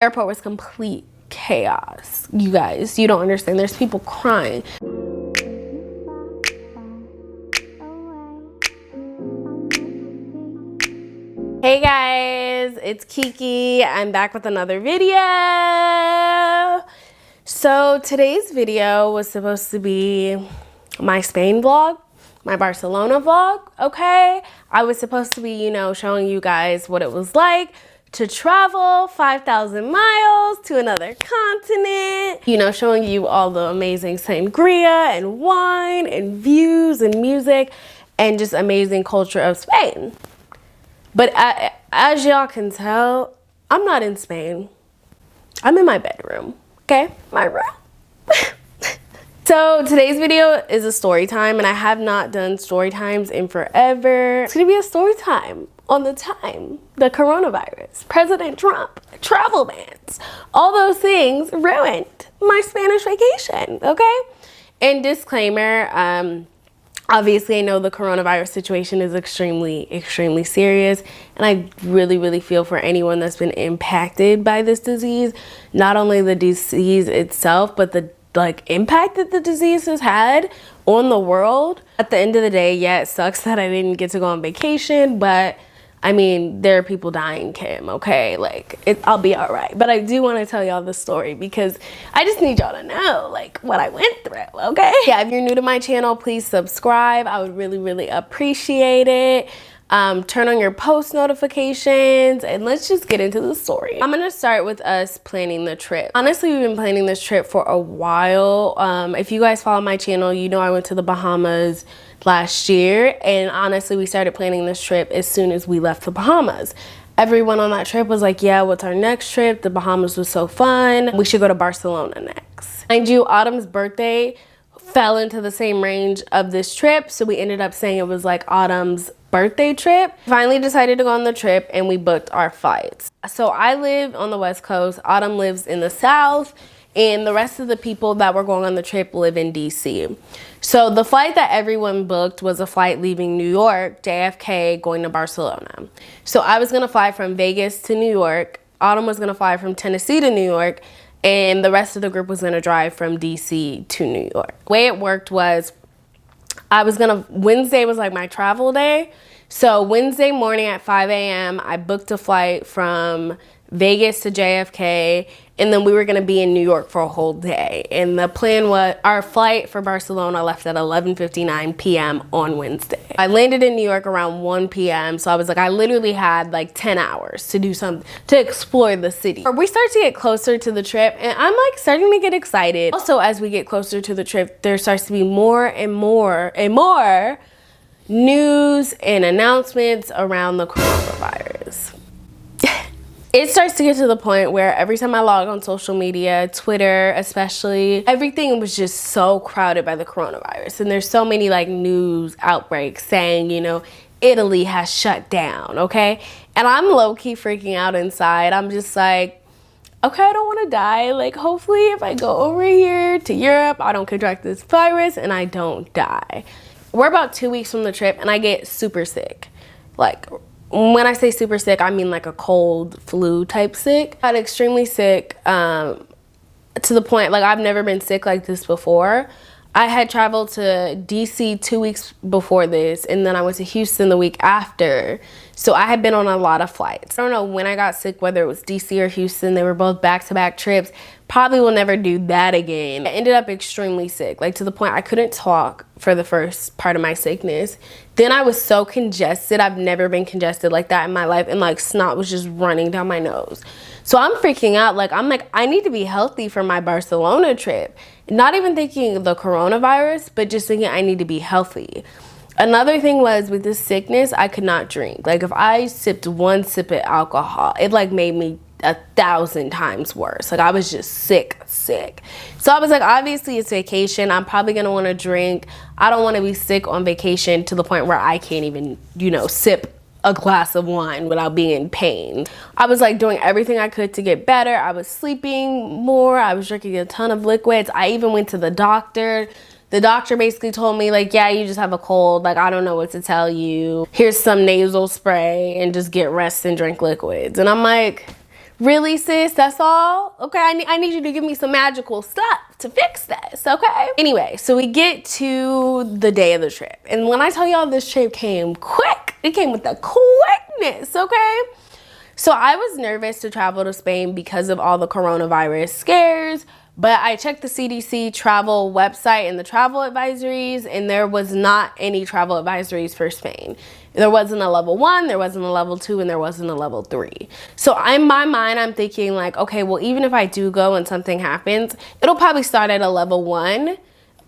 Airport was complete chaos. You guys, you don't understand. There's people crying. Hey guys, it's Kiki. I'm back with another video. So today's video was supposed to be my Spain vlog, my Barcelona vlog, okay? I was supposed to be, you know, showing you guys what it was like to travel 5,000 miles to another continent, you know, showing you all the amazing sangria and wine and views and music and just amazing culture of Spain. But as y'all can tell, I'm not in Spain. I'm in my bedroom, okay? My room. So today's video is a story time, and I have not done story times in forever. It's gonna be a story time on the coronavirus, President Trump, travel bans, all those things ruined my Spanish vacation, okay? And disclaimer, obviously I know the coronavirus situation is extremely serious, and I really feel for anyone that's been impacted by this disease. Not only the disease itself, but the impact that the disease has had on the world. At the end of the day, yeah, it sucks that I didn't get to go on vacation, but I mean, there are people dying, Kim, okay? Like, I'll be all right. But I do want to tell y'all the story because I just need y'all to know, like, what I went through, okay? Yeah, if you're new to my channel, please subscribe. I would really appreciate it. Turn on your post notifications, and let's just get into the story. I'm gonna start with us planning the trip. Honestly, we've been planning this trip for a while. If you guys follow my channel, you know I went to the Bahamas last year, and honestly, we started planning this trip as soon as we left the Bahamas. Everyone on that trip was like, yeah, what's our next trip? The Bahamas was so fun. We should go to Barcelona next. Mind you, Autumn's birthday fell into the same range of this trip, so we ended up saying it was like Autumn's birthday trip. Finally decided to go on the trip, and we booked our flights. So I live on the West Coast, Autumn lives in the South, and the rest of the people that were going on the trip live in DC. So the flight that everyone booked was a flight leaving New York, JFK, going to Barcelona. So I was gonna fly from Vegas to New York, Autumn was gonna fly from Tennessee to New York, and the rest of the group was gonna drive from DC to New York. The way it worked was, Wednesday was like my travel day. So Wednesday morning at 5 a.m., I booked a flight from Vegas to JFK, and then we were gonna be in New York for a whole day. And the plan was, our flight for Barcelona left at 11:59 p.m. on Wednesday. I landed in New York around 1 p.m. So I was like, I literally had like 10 hours to do something, to explore the city. We start to get closer to the trip, and I'm like starting to get excited. Also, as we get closer to the trip, there starts to be more and more news and announcements around the coronavirus. It starts to get to the point where every time I log on social media, Twitter especially, everything was just so crowded by the coronavirus. And there's so many like news outbreaks saying, you know, Italy has shut down, okay? And I'm low-key freaking out inside. I'm just like, okay, I don't want to die. Like, hopefully if I go over here to Europe, I don't contract this virus and I don't die. We're about 2 weeks from the trip, and I get super sick. Like, when I say super sick, I mean like a cold flu type sick. I got extremely sick to the point, like, I've never been sick like this before. I had traveled to DC 2 weeks before this, and then I went to Houston the week after. So I had been on a lot of flights. I don't know when I got sick, whether it was DC or Houston. They were both back-to-back trips. Probably will never do that again. I ended up extremely sick, like to the point I couldn't talk for the first part of my sickness. Then I was so congested. I've never been congested like that in my life, and like snot was just running down my nose. So I'm freaking out. Like, I'm like, I need to be healthy for my Barcelona trip. Not even thinking the coronavirus, but just thinking I need to be healthy. Another thing was, with this sickness, I could not drink. Like, if I sipped one sip of alcohol, it like made me 1,000 times worse. Like, I was just sick. So I was like, obviously it's vacation. I'm probably gonna wanna drink. I don't wanna be sick on vacation to the point where I can't even, you know, sip a glass of wine without being in pain. I was like doing everything I could to get better. I was sleeping more. I was drinking a ton of liquids. I even went to the doctor. The doctor basically told me, like, yeah, you just have a cold. Like, I don't know what to tell you. Here's some nasal spray and just get rest and drink liquids. And I'm like, Really, sis? That's all? Okay, I need you to give me some magical stuff to fix this, okay? Anyway, so we get to the day of the trip. And when I tell y'all this trip came quick, it came with the quickness, okay? So I was nervous to travel to Spain because of all the coronavirus scares, but I checked the CDC travel website and the travel advisories, and there was not any travel advisories for Spain. There wasn't a level 1, there wasn't a level 2, and there wasn't a level 3. So in my mind, I'm thinking like, okay, well, even if I do go and something happens, it'll probably start at a level 1,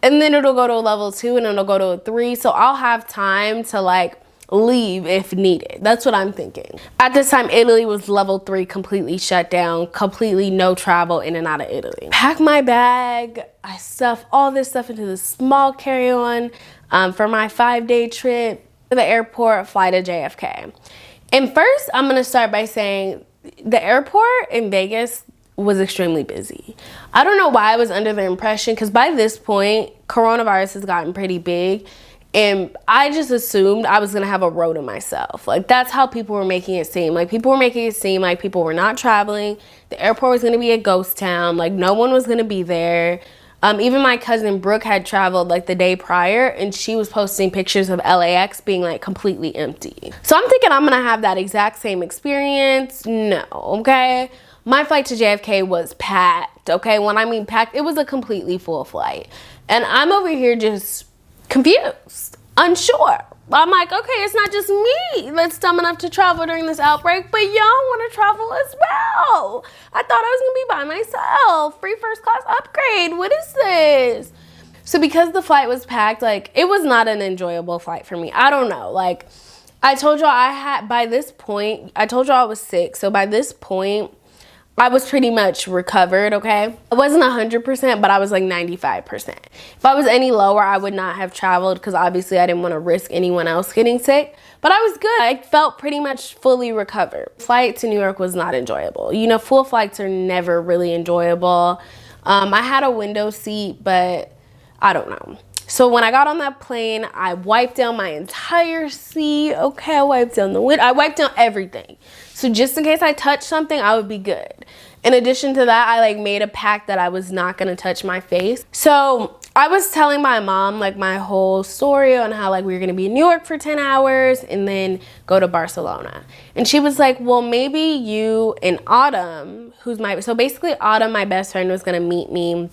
and then it'll go to a level 2, and it'll go to a 3. So I'll have time to like leave if needed. That's what I'm thinking. At this time, Italy was level 3, completely shut down, completely no travel in and out of Italy. Pack my bag. I stuff all this stuff into this small carry-on for my 5-day trip to the airport, fly to JFK. And first, I'm gonna start by saying the airport in Vegas was extremely busy. I don't know why I was under the impression, because by this point, coronavirus has gotten pretty big. And I just assumed I was gonna have a row to myself. Like, that's how people were making it seem. Like, people were making it seem like people were not traveling. The airport was gonna be a ghost town. Like, no one was gonna be there. Even my cousin Brooke had traveled like the day prior, and she was posting pictures of LAX being like completely empty. So I'm thinking I'm gonna have that exact same experience. No, okay? My flight to JFK was packed, okay? When I mean packed, it was a completely full flight. And I'm over here just confused, unsure. I'm like, okay, it's not just me that's dumb enough to travel during this outbreak, but y'all want to travel as well. I thought I was gonna be by myself. Free first class upgrade. What is this? So because the flight was packed, like, it was not an enjoyable flight for me. I don't know. Like, I told y'all I was sick. So by this point, I was pretty much recovered, okay? I wasn't 100%, but I was like 95%. If I was any lower, I would not have traveled because obviously I didn't want to risk anyone else getting sick. But I was good. I felt pretty much fully recovered. Flight to New York was not enjoyable. You know, full flights are never really enjoyable. I had a window seat, but I don't know. So when I got on that plane, I wiped down my entire seat. Okay, I wiped down the window. I wiped down everything. So just in case I touched something, I would be good. In addition to that, I like made a pact that I was not gonna touch my face. So I was telling my mom like my whole story on how like we were gonna be in New York for 10 hours and then go to Barcelona. And she was like, well, maybe you and Autumn, so basically Autumn, my best friend, was gonna meet me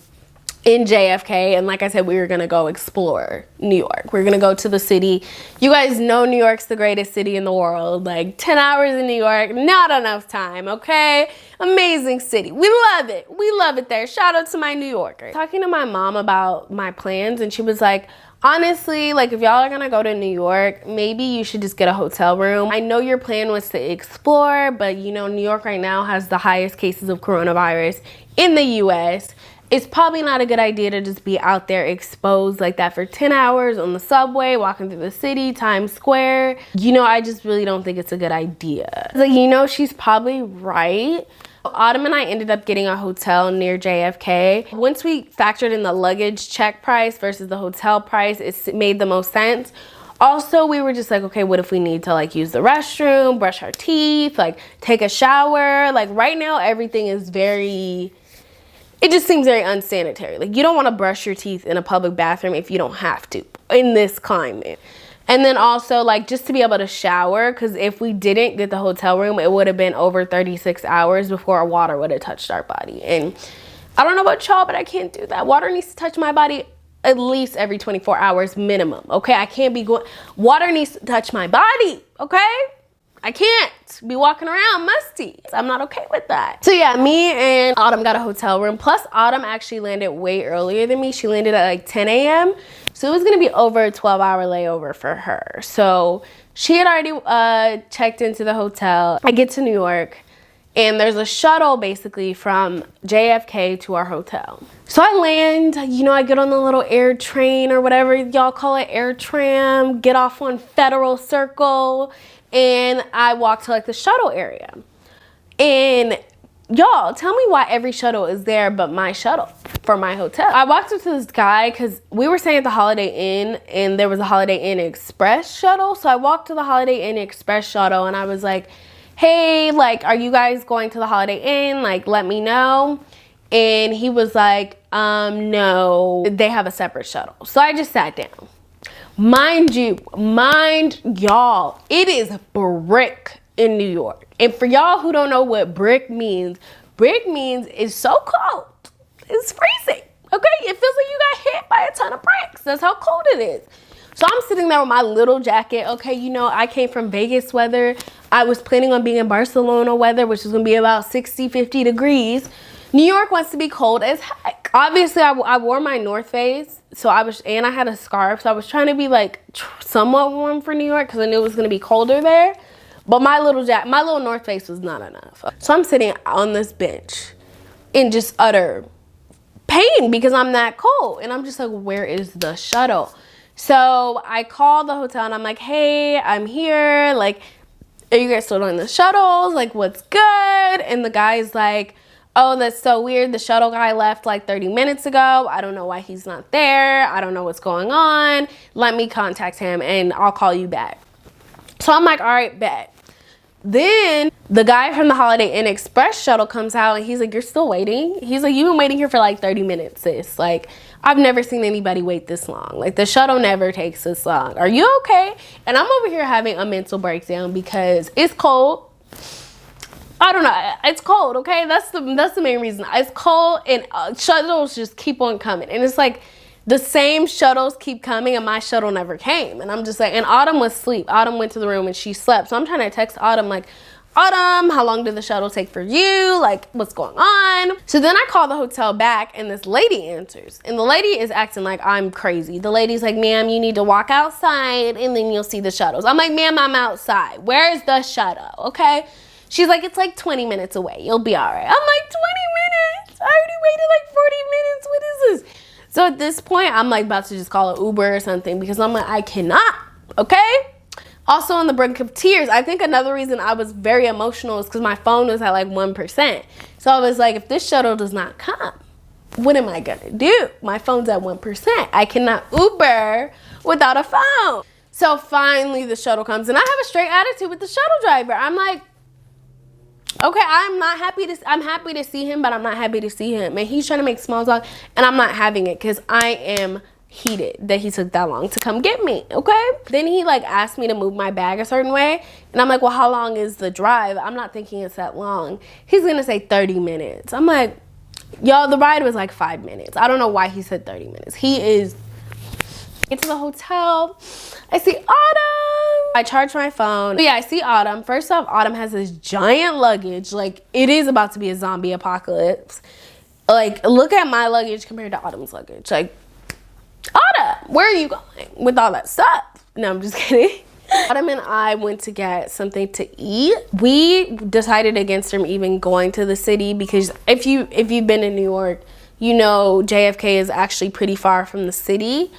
in JFK, and like I said, we were gonna go explore New York. We're gonna go to the city. You guys know New York's the greatest city in the world. Like 10 hours in New York, not enough time, okay? Amazing city. We love it. We love it there. Shout out to my New Yorkers. Talking to my mom about my plans, and she was like, honestly, like if y'all are gonna go to New York, maybe you should just get a hotel room. I know your plan was to explore, but you know, New York right now has the highest cases of coronavirus in the US. It's probably not a good idea to just be out there exposed like that for 10 hours on the subway, walking through the city, Times Square. You know, I just really don't think it's a good idea. Like, you know, she's probably right. Autumn and I ended up getting a hotel near JFK. Once we factored in the luggage check price versus the hotel price, it made the most sense. Also, we were just like, okay, what if we need to like use the restroom, brush our teeth, like take a shower? Like right now, everything is it just seems very unsanitary. Like you don't want to brush your teeth in a public bathroom if you don't have to in this climate. And then also like just to be able to shower, because if we didn't get the hotel room, it would have been over 36 hours before our water would have touched our body. And I don't know about y'all, but I can't do that. Water needs to touch my body at least every 24 hours minimum, okay? I can't be water needs to touch my body, okay? I can't be walking around musty. I'm not okay with that. So yeah, me and Autumn got a hotel room. Plus Autumn actually landed way earlier than me. She landed at like 10 a.m. So it was gonna be over a 12-hour layover for her. So she had already checked into the hotel. I get to New York and there's a shuttle basically from JFK to our hotel. So I land, you know, I get on the little air train or whatever y'all call it, air tram, get off on Federal Circle, and I walk to like the shuttle area. And y'all, tell me why every shuttle is there but my shuttle for my hotel. I walked up to this guy because we were staying at the Holiday Inn and there was a Holiday Inn Express shuttle. So I walked to the Holiday Inn Express shuttle and I was like, hey, like, are you guys going to the Holiday Inn? Like, let me know. And he was like, no, they have a separate shuttle. So I just sat down. Mind y'all, it is brick in New York. And for y'all who don't know what brick means it's so cold. It's freezing. Okay, it feels like you got hit by a ton of bricks. That's how cold it is. So I'm sitting there with my little jacket. Okay, you know, I came from Vegas weather. I was planning on being in Barcelona weather, which is gonna be about 60, 50 degrees. New York wants to be cold as heck. Obviously, I wore my North Face, and I had a scarf, so I was trying to be like somewhat warm for New York because I knew it was gonna be colder there. But my little North Face was not enough. So I'm sitting on this bench in just utter pain because I'm that cold, and I'm just like, where is the shuttle? So I called the hotel and I'm like, hey, I'm here. Like, are you guys still doing the shuttles? Like, what's good? And the guy's like, oh, that's so weird. The shuttle guy left like 30 minutes ago. I don't know why he's not there. I don't know what's going on. Let me contact him and I'll call you back. So I'm like, all right, bet. Then the guy from the Holiday Inn Express shuttle comes out and he's like, you're still waiting? He's like, you've been waiting here for like 30 minutes, sis. Like, I've never seen anybody wait this long. Like, the shuttle never takes this long. Are you okay? And I'm over here having a mental breakdown because it's cold. I don't know. It's cold, okay? That's the main reason. It's cold and shuttles just keep on coming. And it's like the same shuttles keep coming and my shuttle never came. And I'm just like, and Autumn was asleep. Autumn went to the room and she slept. So I'm trying to text Autumn like, Autumn, how long did the shuttle take for you? Like, what's going on? So then I call the hotel back and this lady answers. And the lady is acting like I'm crazy. The lady's like, ma'am, you need to walk outside and then you'll see the shuttles. I'm like, ma'am, I'm outside. Where is the shuttle? Okay. She's like, it's like 20 minutes away. You'll be all right. I'm like, 20 minutes? I already waited like 40 minutes. What is this? So at this point, I'm like about to just call an Uber or something because I'm like, I cannot, okay? Also on the brink of tears, I think another reason I was very emotional is because my phone was at like 1%. So I was like, if this shuttle does not come, what am I gonna do? My phone's at 1%. I cannot Uber without a phone. So finally the shuttle comes and I have a straight attitude with the shuttle driver. I'm like, okay, I'm happy to see him, but I'm not happy to see him. And he's trying to make small talk, and I'm not having it because I am heated that he took that long to come get me, okay? Then he like asked me to move my bag a certain way, and I'm like, well, how long is the drive? I'm not thinking it's that long. He's gonna say 30 minutes. I'm like, y'all, the ride was like 5 minutes. I don't know why he said 30 minutes. Get to the hotel. I see Autumn. I charge my phone. But yeah, I see Autumn. First off, Autumn has this giant luggage. Like, it is about to be a zombie apocalypse. Like, look at my luggage compared to Autumn's luggage. Like, Autumn, where are you going with all that stuff? No, I'm just kidding. Autumn and I went to get something to eat. We decided against him even going to the city because if you've been in New York, you know JFK is actually pretty far from the city.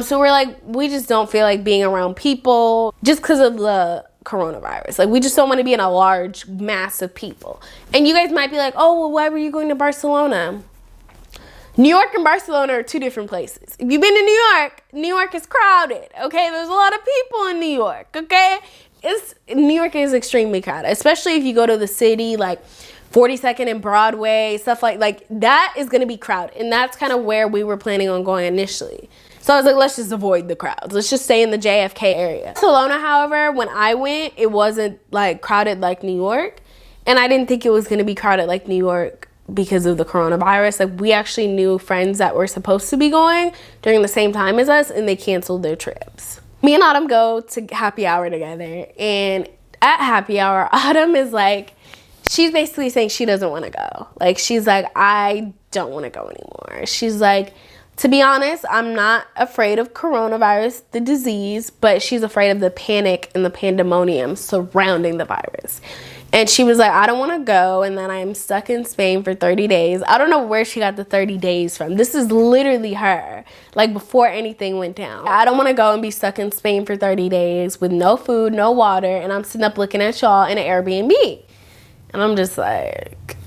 So we're like, we just don't feel like being around people just because of the coronavirus. Like, we just don't want to be in a large mass of people. And you guys might be like, oh, well, why were you going to Barcelona? New York and Barcelona are two different places. If you've been to New York is crowded, okay? There's a lot of people in New York, okay? New York is extremely crowded, especially if you go to the city, like 42nd and Broadway, stuff like that is going to be crowded. And that's kind of where we were planning on going initially. So I was like, let's just avoid the crowds. Let's just stay in the JFK area. Barcelona, however, when I went, it wasn't like crowded like New York. And I didn't think it was going to be crowded like New York because of the coronavirus. Like, we actually knew friends that were supposed to be going during the same time as us and they canceled their trips. Me and Autumn go to happy hour together. And at happy hour, Autumn is like, she's basically saying she doesn't want to go. Like, she's like, I don't want to go anymore. She's like, to be honest, I'm not afraid of coronavirus, the disease, but she's afraid of the panic and the pandemonium surrounding the virus. And she was like, I don't want to go, and then I'm stuck in Spain for 30 days. I don't know where she got the 30 days from. This is literally her, like before anything went down. I don't want to go and be stuck in Spain for 30 days with no food, no water, and I'm sitting up looking at y'all in an Airbnb. And I'm just like,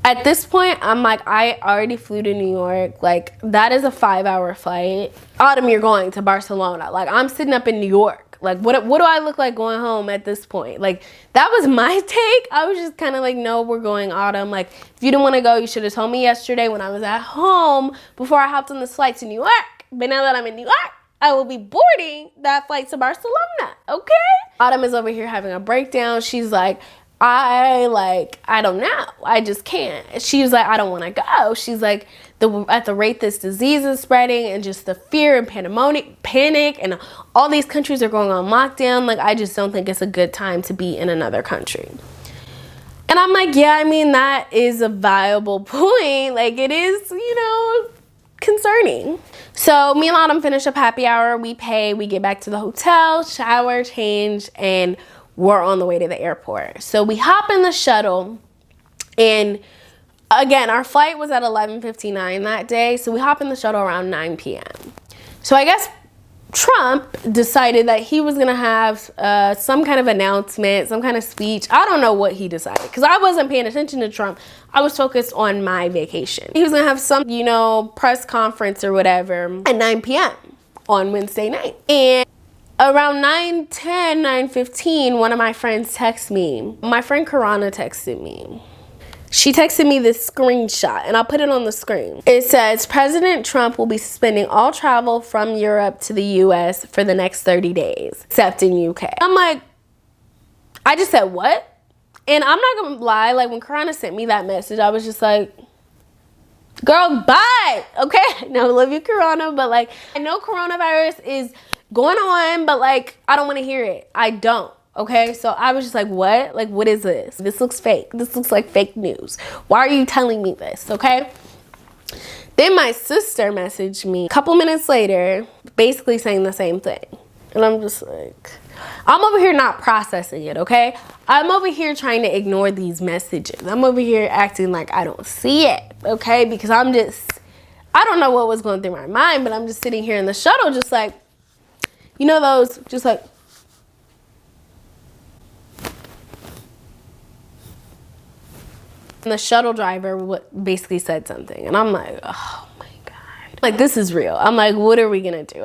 at this point, I'm like, I already flew to New York. Like, that is a 5-hour flight. Autumn, you're going to Barcelona. Like, I'm sitting up in New York. Like, what do I look like going home at this point? Like, that was my take. I was just kind of like, no, we're going autumn. Like, if you didn't want to go, you should have told me yesterday when I was at home before I hopped on this flight to New York. But now that I'm in New York, I will be boarding that flight to Barcelona, okay? Autumn is over here having a breakdown. She's like, I don't know. I just can't. She was like, I don't want to go. She's like, at the rate this disease is spreading and just the fear and panic and all these countries are going on lockdown. Like, I just don't think it's a good time to be in another country. And I'm like, yeah, I mean, that is a viable point. Like, it is, you know, concerning. So me and Autumn finish up happy hour. We pay, we get back to the hotel, shower, change, and we're on the way to the airport. So we hop in the shuttle, and again, our flight was at 11:59 that day. So we hop in the shuttle around 9 p.m. So I guess Trump decided that he was gonna have some kind of announcement, some kind of speech. I don't know what he decided because I wasn't paying attention to Trump. I was focused on my vacation. He was gonna have some, you know, press conference or whatever at 9 p.m. on Wednesday night. And around 9:10, 9:15, one of my friends texted me. My friend Karana texted me. She texted me this screenshot, and I'll put it on the screen. It says, President Trump will be suspending all travel from Europe to the U.S. for the next 30 days, except in UK. I'm like, I just said, what? And I'm not gonna lie, like when Karana sent me that message, I was just like, girl, bye, okay? No, love you, Karana, but like, I know coronavirus is going on, but like, I don't wanna hear it. I don't. Okay, so I was just like, what? Like, what is this? This looks fake. This looks like fake news. Why are you telling me this, okay? Then my sister messaged me a couple minutes later, basically saying the same thing. And I'm just like, I'm over here not processing it, okay? I'm over here trying to ignore these messages. I'm over here acting like I don't see it, okay? Because I don't know what was going through my mind, but I'm just sitting here in the shuttle just like, you know those, just like, and the shuttle driver basically said something. And I'm like, oh my God. Like, this is real. I'm like, what are we gonna do?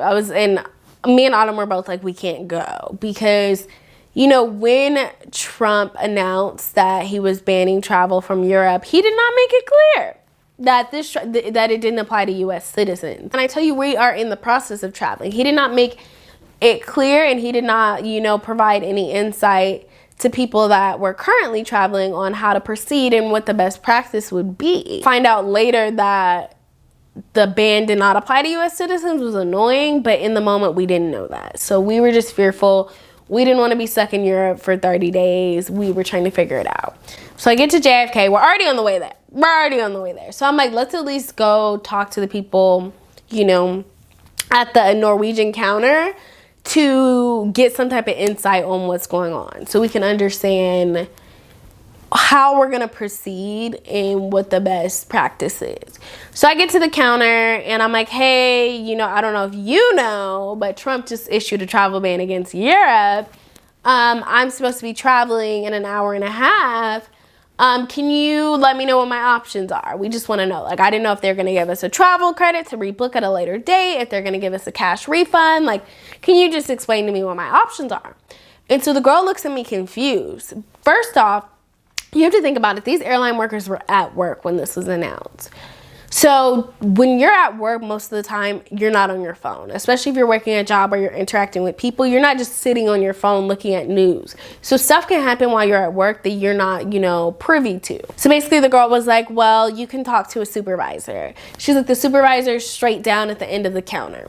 Me and Autumn were both like, we can't go. Because, you know, when Trump announced that he was banning travel from Europe, he did not make it clear that that it didn't apply to US citizens. And I tell you, we are in the process of traveling. He did not make it clear, and he did not, you know, provide any insight to people that were currently traveling on how to proceed and what the best practice would be. Find out later that the ban did not apply to US citizens was annoying, but in the moment we didn't know that. So we were just fearful. We didn't want to be stuck in Europe for 30 days. We were trying to figure it out. So I get to JFK. We're already on the way there. So I'm like, let's at least go talk to the people, you know, at the Norwegian counter to get some type of insight on what's going on so we can understand how we're gonna proceed and what the best practice is. So I get to the counter and I'm like, hey, you know, I don't know if you know, but Trump just issued a travel ban against Europe. I'm supposed to be traveling in an hour and a half. Can you let me know what my options are? We just want to know. Like, I didn't know if they're going to give us a travel credit to rebook at a later date, if they're going to give us a cash refund. Like, can you just explain to me what my options are? And so the girl looks at me confused. First off, you have to think about it. These airline workers were at work when this was announced. So when you're at work, most of the time, you're not on your phone, especially if you're working a job or you're interacting with people. You're not just sitting on your phone looking at news. So stuff can happen while you're at work that you're not, you know, privy to. So basically the girl was like, well, you can talk to a supervisor. She's like, the supervisor's straight down at the end of the counter.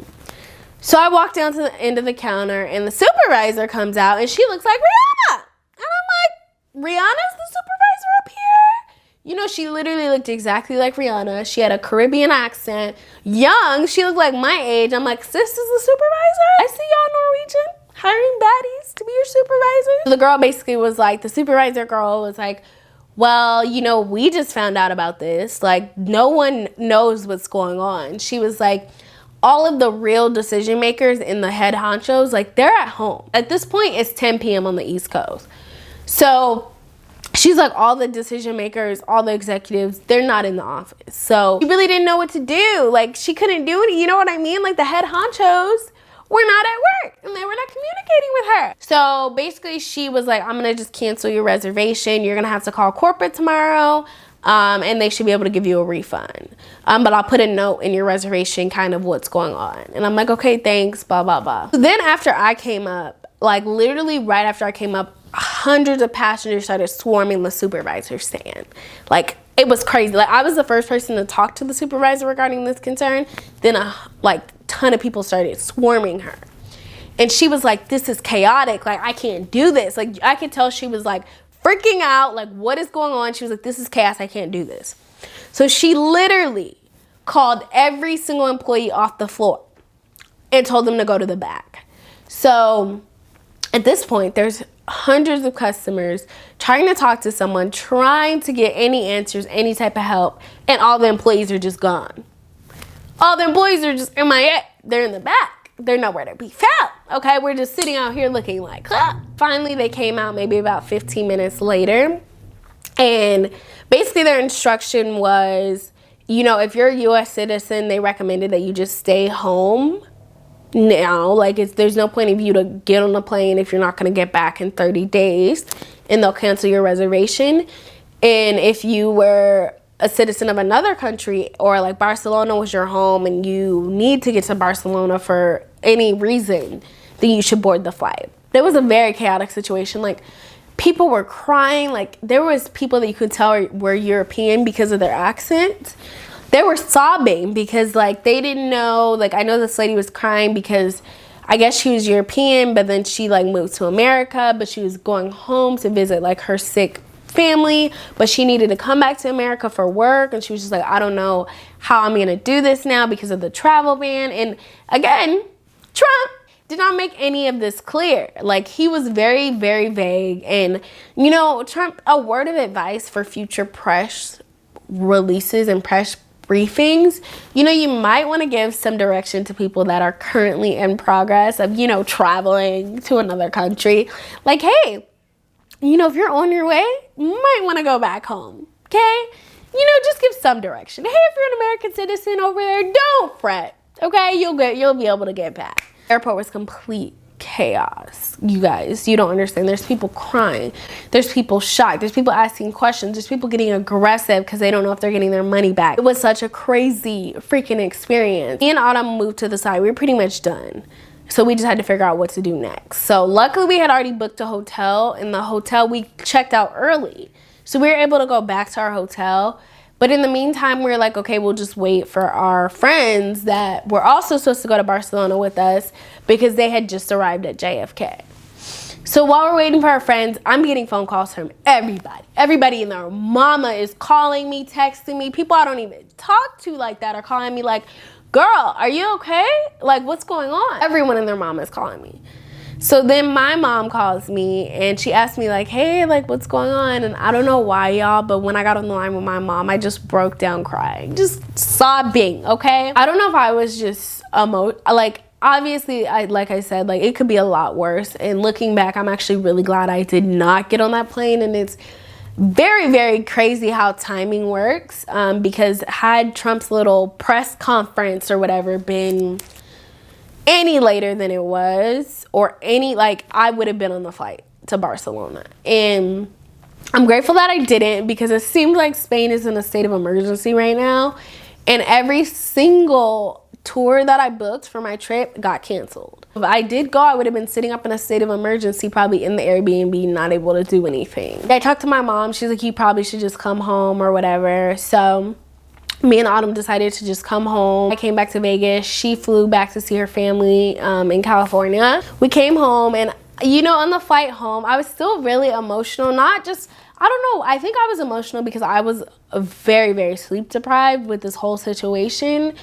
So I walk down to the end of the counter and the supervisor comes out and she looks like Rihanna. And I'm like, Rihanna's the supervisor up here? You know, she literally looked exactly like Rihanna. She had a Caribbean accent, young. She looked like my age. I'm like, sis is the supervisor? I see y'all Norwegian hiring baddies to be your supervisor. The girl basically was like, the supervisor girl was like, well, you know, we just found out about this. Like, no one knows what's going on. She was like, all of the real decision makers and the head honchos, like, they're at home. At this point, it's 10 p.m. on the East Coast. So she's like, all the decision makers, all the executives, they're not in the office. So she really didn't know what to do. Like, she couldn't do it. You know what I mean? Like, the head honchos were not at work and they were not communicating with her. So basically she was like, I'm gonna just cancel your reservation. You're gonna have to call corporate tomorrow. And they should be able to give you a refund. But I'll put a note in your reservation, kind of what's going on. And I'm like, okay, thanks, blah, blah, blah. So then after I came up, like literally right after I came up, hundreds of passengers started swarming the supervisor's stand. Like, it was crazy. Like, I was the first person to talk to the supervisor regarding this concern. Then a ton of people started swarming her. And she was like, this is chaotic. Like, I can't do this. Like, I could tell she was like freaking out. Like, what is going on? She was like, this is chaos. I can't do this. So she literally called every single employee off the floor and told them to go to the back. So at this point, there's hundreds of customers trying to talk to someone, trying to get any answers, any type of help, and all the employees are just gone. All the employees are just MIA. They're in the back. They're nowhere to be found. Okay, we're just sitting out here looking like, huh. Finally, they came out maybe about 15 minutes later. And basically their instruction was, you know, if you're a U.S. citizen, they recommended that you just stay home now. Like, there's no point of you to get on a plane if you're not going to get back in 30 days. And they'll cancel your reservation. And if you were a citizen of another country, or like Barcelona was your home and you need to get to Barcelona for any reason, then you should board the flight. It was a very chaotic situation. Like, people were crying. Like, there was people that you could tell were European because of their accent. They were sobbing because like they didn't know. Like, I know this lady was crying because I guess she was European, but then she like moved to America, but she was going home to visit like her sick family, but she needed to come back to America for work. And she was just like, I don't know how I'm gonna do this now because of the travel ban. And again, Trump did not make any of this clear. Like, he was very, very vague. And, you know, Trump, a word of advice for future press releases and press briefings, you know, you might want to give some direction to people that are currently in progress of, you know, traveling to another country. Like, hey, you know, if you're on your way, you might want to go back home, okay? You know, just give some direction. Hey, if you're an American citizen over there, don't fret, okay? You'll be able to get back. Airport was complete chaos. You guys, you don't understand. There's people crying. There's people shocked. There's people asking questions. There's people getting aggressive because they don't know if they're getting their money back. It was such a crazy freaking experience. Me and Autumn moved to the side. We were pretty much done. So we just had to figure out what to do next. So luckily we had already booked a hotel. In the hotel, we checked out early. So we were able to go back to our hotel. But in the meantime, we were like, okay, we'll just wait for our friends that were also supposed to go to Barcelona with us because they had just arrived at JFK. So while we're waiting for our friends, I'm getting phone calls from everybody. Everybody and their mama is calling me, texting me. People I don't even talk to like that are calling me like, girl, are you okay? Like, what's going on? Everyone and their mama is calling me. So then my mom calls me and she asked me like, hey, like, what's going on? And I don't know why, y'all, but when I got on the line with my mom, I just broke down crying, just sobbing, okay? I don't know if I was just like, obviously, like I said, like, it could be a lot worse. And looking back, I'm actually really glad I did not get on that plane. And it's very, very crazy how timing works, because had Trump's little press conference or whatever been any later than it was, or any, like, I would have been on the flight to Barcelona. And I'm grateful that I didn't, because it seems like Spain is in a state of emergency right now. And every single tour that I booked for my trip got canceled. If I did go, I would have been sitting up in a state of emergency, probably in the Airbnb, not able to do anything. I talked to my mom. She's like, you probably should just come home or whatever. So me and Autumn decided to just come home. I came back to Vegas. She flew back to see her family in California. We came home, and you know, on the flight home, I was still really emotional. Not just, I don't know, I think I was emotional because I was very, very sleep deprived with this whole situation.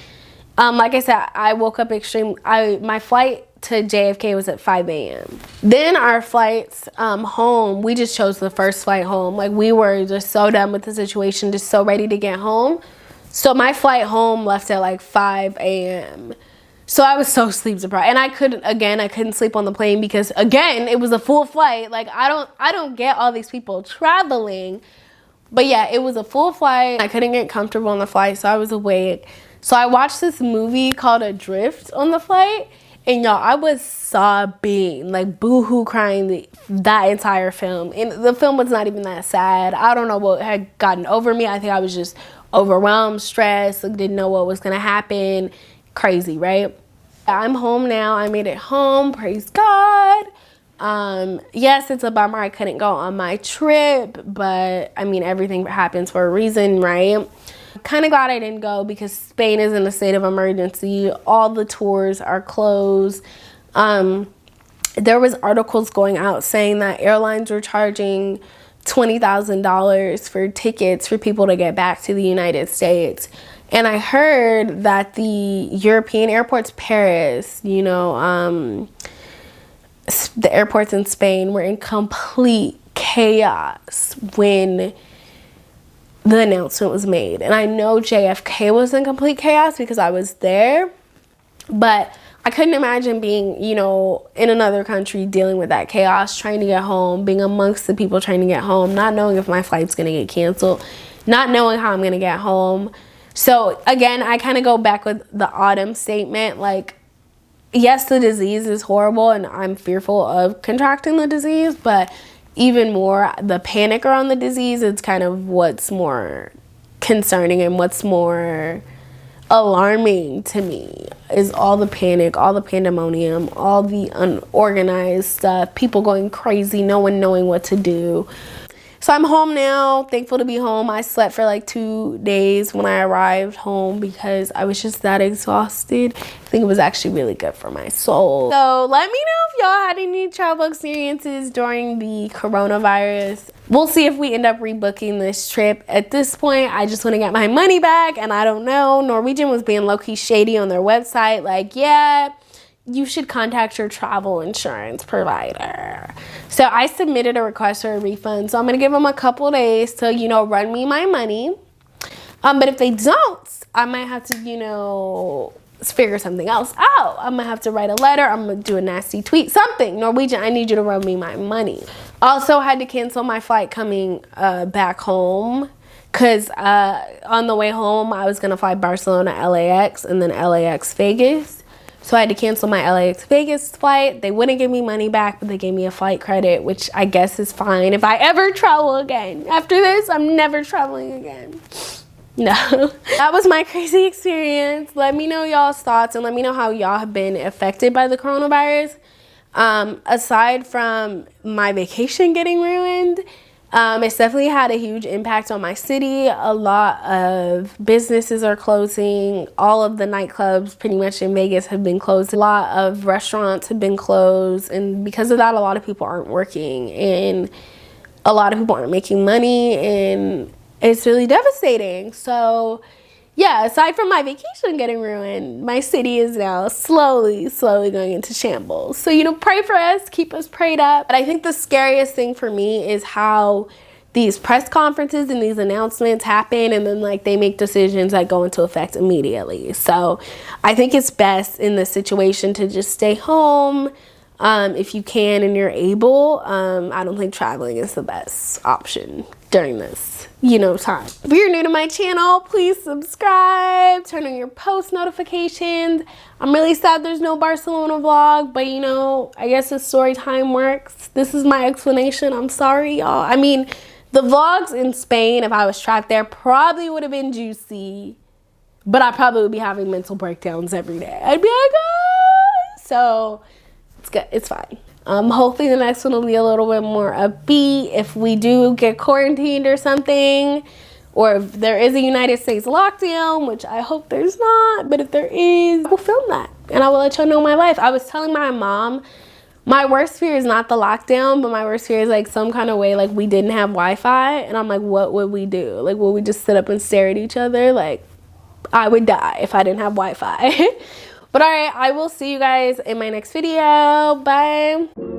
Like I said, I woke up my flight to JFK was at 5 a.m. Then our flights home, we just chose the first flight home. Like, we were just so done with the situation, just so ready to get home. So my flight home left at like 5 a.m. So I was so sleep deprived. And I couldn't sleep on the plane because, again, it was a full flight. Like, I don't get all these people traveling. But yeah, it was a full flight. I couldn't get comfortable on the flight, so I was awake. So I watched this movie called Adrift on the flight. And y'all, I was sobbing, like boo-hoo crying that entire film. And the film was not even that sad. I don't know what had gotten over me. I think I was just overwhelmed, stressed, like, didn't know what was gonna happen. Crazy, right? I'm home now. I made it home, praise God. Yes, it's a bummer I couldn't go on my trip, but I mean, everything happens for a reason, right? Kind of glad I didn't go because Spain is in a state of emergency. All the tours are closed. There was articles going out saying that airlines were charging $20,000 for tickets for people to get back to the United States. And I heard that the European airports, Paris, you know, the airports in Spain were in complete chaos when the announcement was made. And I know JFK was in complete chaos because I was there, but I couldn't imagine being, you know, in another country dealing with that chaos, trying to get home, being amongst the people trying to get home, not knowing if my flight's gonna get canceled, not knowing how I'm gonna get home. So again, I kind of go back with the autumn statement, like, yes, the disease is horrible and I'm fearful of contracting the disease, but even more, the panic around the disease is kind of what's more concerning and what's more alarming to me is all the panic, all the pandemonium, all the unorganized stuff, people going crazy, no one knowing what to do. So I'm home now, thankful to be home. I slept for like 2 days when I arrived home because I was just that exhausted. I think it was actually really good for my soul. So let me know if y'all had any travel experiences during the coronavirus. We'll see if we end up rebooking this trip. At this point, I just want to get my money back, and I don't know. Norwegian was being low-key shady on their website. Like, yeah, you should contact your travel insurance provider. So I submitted a request for a refund. So I'm gonna give them a couple days to, you know, run me my money. But if they don't, I might have to, you know, figure something else out. I'm gonna have to write a letter. I'm gonna do a nasty tweet, something. Norwegian, I need you to run me my money. Also had to cancel my flight coming back home because on the way home, I was gonna fly Barcelona, LAX, and then LAX, Vegas. So I had to cancel my LAX Vegas flight. They wouldn't give me money back, but they gave me a flight credit, which I guess is fine. If I ever travel again, after this, I'm never traveling again. No. That was my crazy experience. Let me know y'all's thoughts and let me know how y'all have been affected by the coronavirus. Aside from my vacation getting ruined, it's definitely had a huge impact on my city. A lot of businesses are closing. All of the nightclubs pretty much in Vegas have been closed. A lot of restaurants have been closed. And because of that, a lot of people aren't working. And a lot of people aren't making money. And it's really devastating. So yeah, aside from my vacation getting ruined, my city is now slowly going into shambles. So, you know, pray for us, keep us prayed up. But I think the scariest thing for me is how these press conferences and these announcements happen and then like they make decisions that go into effect immediately. So I think it's best in this situation to just stay home if you can and you're able. I don't think traveling is the best option during this, you know, time. If you're new to my channel, please subscribe, turn on your post notifications. I'm really sad there's no Barcelona vlog, but you know, I guess the story time works. This is my explanation. I'm sorry, y'all. I mean, the vlogs in Spain, if I was trapped there, probably would have been juicy, but I probably would be having mental breakdowns every day. I'd be like, ah! So it's good, it's fine. Hopefully the next one will be a little bit more upbeat. If we do get quarantined or something, or if there is a United States lockdown, which I hope there's not, but if there is, I will film that and I will let y'all know my life. I was telling my mom, my worst fear is not the lockdown, but my worst fear is like some kind of way like we didn't have Wi-Fi, and I'm like, what would we do? Like, would we just sit up and stare at each other? Like, I would die if I didn't have Wi-Fi. But all right, I will see you guys in my next video. Bye.